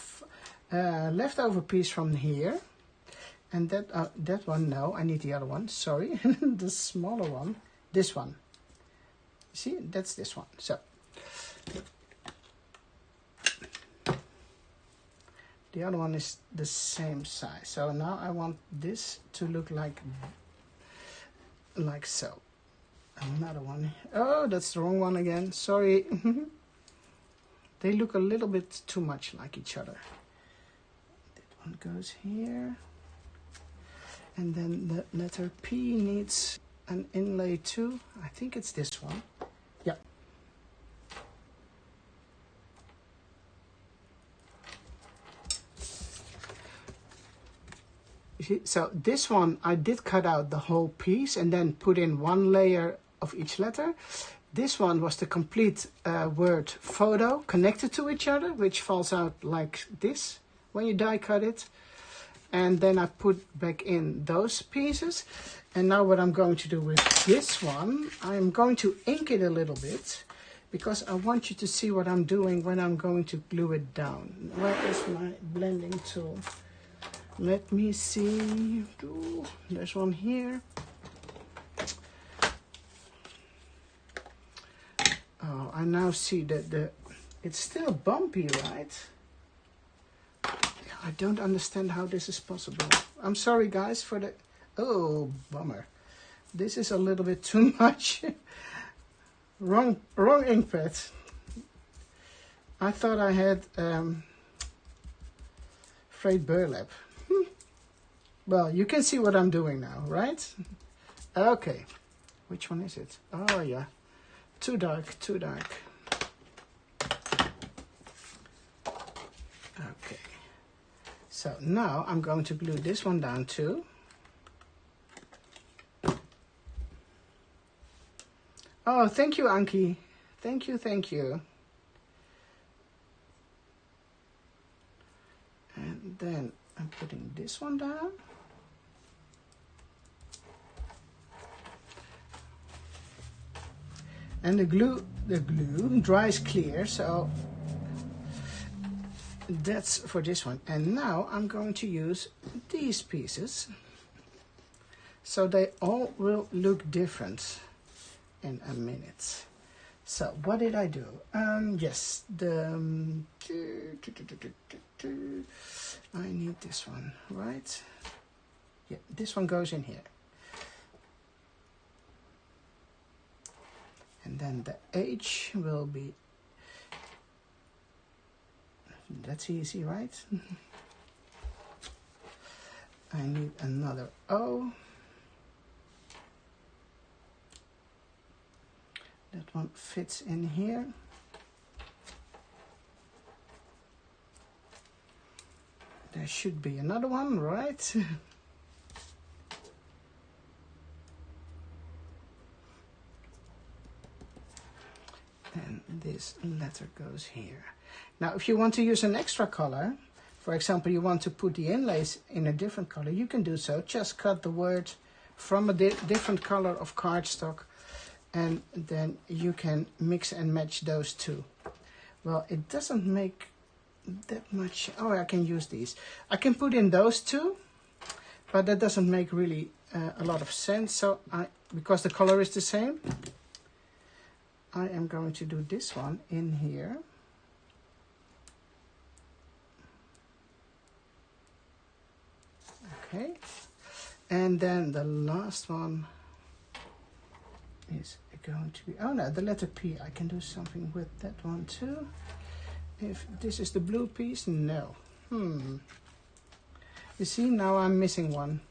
leftover piece from here. And that one, no, I need the other one, sorry. The smaller one, this one. See, that's this one. So, the other one is the same size. So now I want this to look like so. Another one. Oh, that's the wrong one again. Sorry. They look a little bit too much like each other. That one goes here. And then the letter P needs an inlay too. I think it's this one. Yeah. So this one, I did cut out the whole piece and then put in one layer of each letter. This one was the complete word photo connected to each other, which falls out like this when you die cut it. And then I put back in those pieces. And now what I'm going to do with this one, I'm going to ink it a little bit because I want you to see what I'm doing when I'm going to glue it down. Where is my blending tool? Let me see. Ooh, there's one here. Oh, I now see that it's still bumpy, right? I don't understand how this is possible. I'm sorry, guys, for the... Oh, bummer. This is a little bit too much. wrong ink pad. I thought I had frayed burlap. Well, you can see what I'm doing now, right? Okay. Which one is it? Oh, yeah. Too dark, too dark. Okay. So now I'm going to glue this one down too. Oh, thank you, Anki. Thank you, thank you. And then I'm putting this one down. And the glue dries clear, so that's for this one. And now I'm going to use these pieces so they all will look different in a minute. So what did I do? Yes, I need this one, right? Yeah, this one goes in here. And then the H will be, that's easy, right? I need another O. That one fits in here. There should be another one, right? And this letter goes here. Now, if you want to use an extra color, for example, you want to put the inlays in a different color, you can do so. Just cut the word from a different color of cardstock, and then you can mix and match those two. Well, it doesn't make that much. Oh, I can use these. I can put in those two, but that doesn't make really a lot of sense. So because the color is the same, I am going to do this one in here. Okay. And then the last one is going to be, oh no, the letter P. I can do something with that one too. If this is the blue piece, no. You see, now I'm missing one.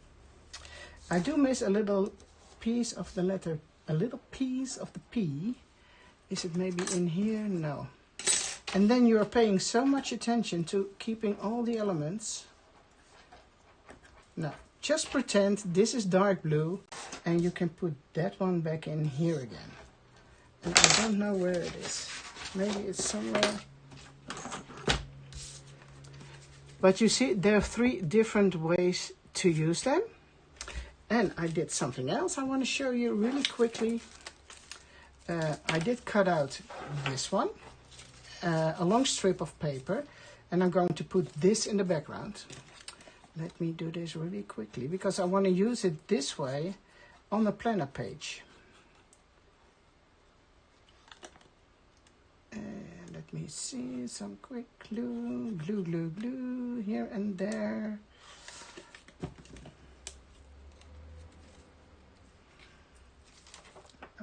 I do miss a little piece of the letter, a little piece of the P. Is it maybe in here? No. And then you are paying so much attention to keeping all the elements. No, just pretend this is dark blue and you can put that one back in here again. And I don't know where it is. Maybe it's somewhere. But you see, there are 3 different ways to use them. And I did something else I want to show you really quickly. I did cut out this one, a long strip of paper, and I'm going to put this in the background. Let me do this really quickly because I want to use it this way on the planner page. Let me see, some quick glue here and there.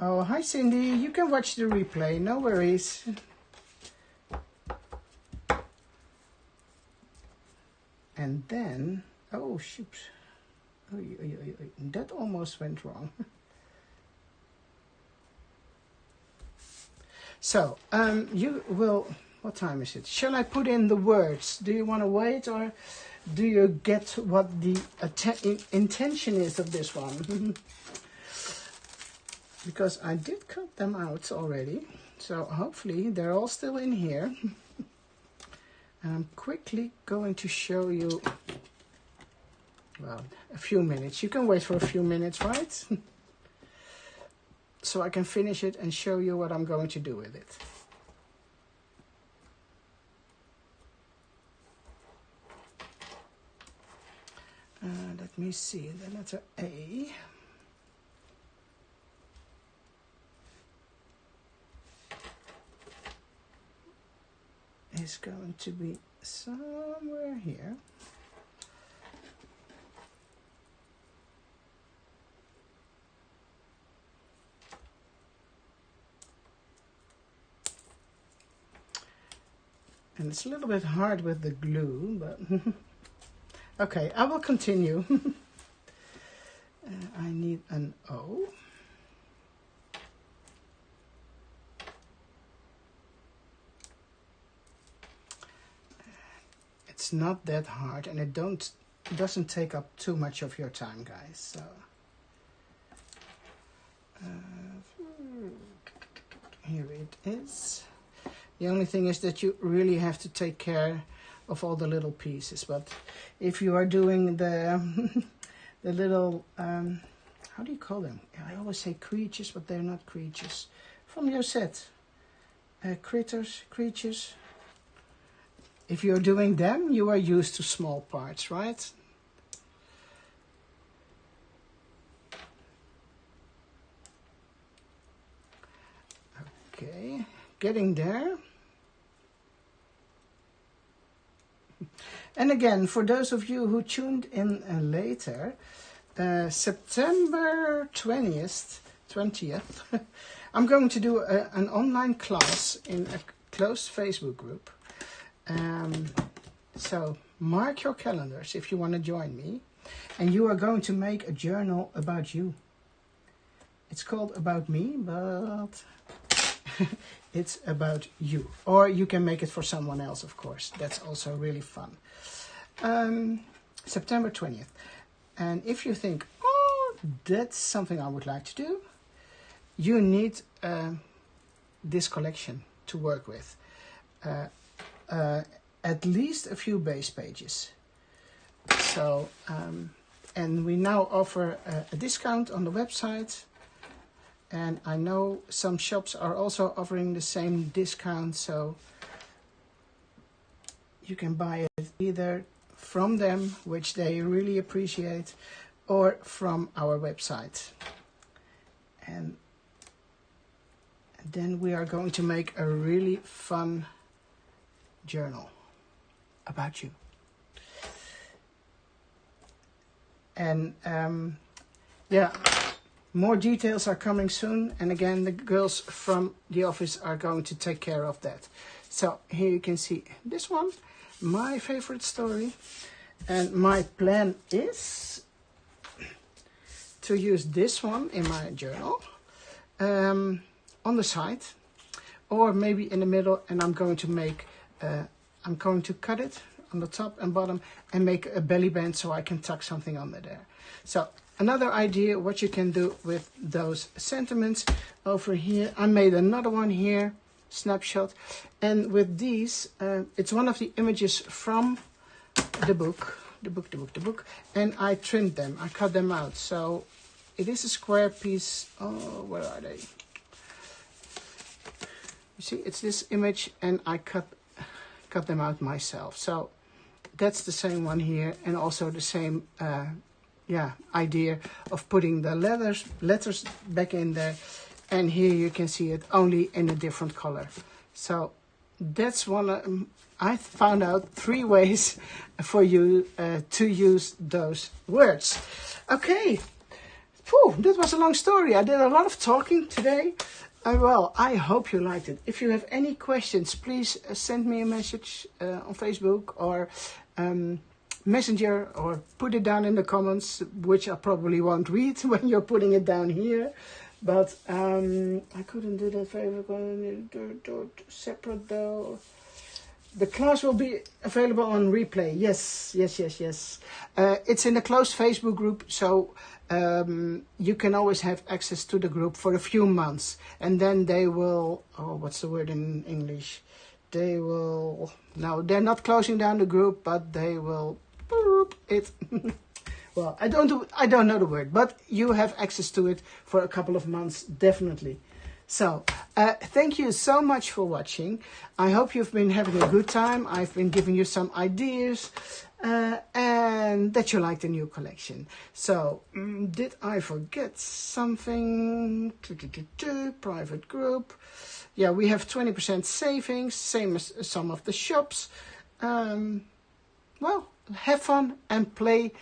Oh, hi Cindy, you can watch the replay, no worries. And then, oh shoot, that almost went wrong. So, you will, what time is it? Shall I put in the words? Do you want to wait, or do you get what the intention is of this one? Because I did cut them out already, so hopefully they're all still in here. And I'm quickly going to show you, well, a few minutes. You can wait for a few minutes, right? So I can finish it and show you what I'm going to do with it. Let me see, the letter A. Is going to be somewhere here. And it's a little bit hard with the glue, but okay, I will continue. I need an O. It's not that hard, and it doesn't take up too much of your time, guys. So here it is. The only thing is that you really have to take care of all the little pieces. But if you are doing the the little how do you call them? I always say creatures, but they're not creatures. From your set, creatures. If you're doing them, you are used to small parts, right? Okay, getting there. And again, for those of you who tuned in later, September 20th, I'm going to do an online class in a closed Facebook group. So mark your calendars if you want to join me, and you are going to make a journal about you. It's called About Me, but it's about you. Or you can make it for someone else, of course. That's also really fun. September 20th. And if you think, oh, that's something I would like to do, you need this collection to work with. At least a few base pages. So, and we now offer a discount on the website. And I know some shops are also offering the same discount, so you can buy it either from them, which they really appreciate, or from our website. And then we are going to make a really fun journal about you. And yeah, more details are coming soon, and again the girls from the office are going to take care of that. So here you can see this one, my favorite story, and my plan is to use this one in my journal on the side, or maybe in the middle, and I'm going to cut it on the top and bottom and make a belly band so I can tuck something under there. So another idea what you can do with those sentiments over here. I made another one here, snapshot, and with these, it's one of the images from the book, and I trimmed them. I cut them out. So it is a square piece. Oh, where are they? You see, it's this image, and I cut them out myself. So that's the same one here, and also the same idea of putting the letters back in there. And here you can see it only in a different color. So that's one. I found out 3 ways for you to use those words. Okay. Whew, that was a long story. I did a lot of talking today. Well, I hope you liked it. If you have any questions, please send me a message on Facebook or Messenger, or put it down in the comments, which I probably won't read when you're putting it down here. But I couldn't do that very separate though. The class will be available on replay. Yes. It's in a closed Facebook group, so you can always have access to the group for a few months. And then they will, what's the word in English? They will, no, they're not closing down the group, but they will it. Well, I don't know the word, but you have access to it for a couple of months, definitely. So, thank you so much for watching. I hope you've been having a good time. I've been giving you some ideas, and that you like the new collection. So, did I forget something? Private group. Yeah, we have 20% savings, same as some of the shops. Well, have fun and play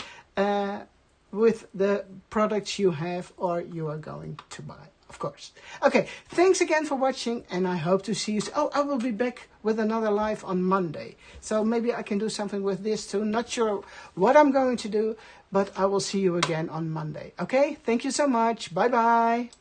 with the products you have or you are going to buy, of course. Okay, thanks again for watching, and I hope to see you. Oh, I will be back with another live on Monday. So maybe I can do something with this too. Not sure what I'm going to do, but I will see you again on Monday. Okay, thank you so much. Bye-bye.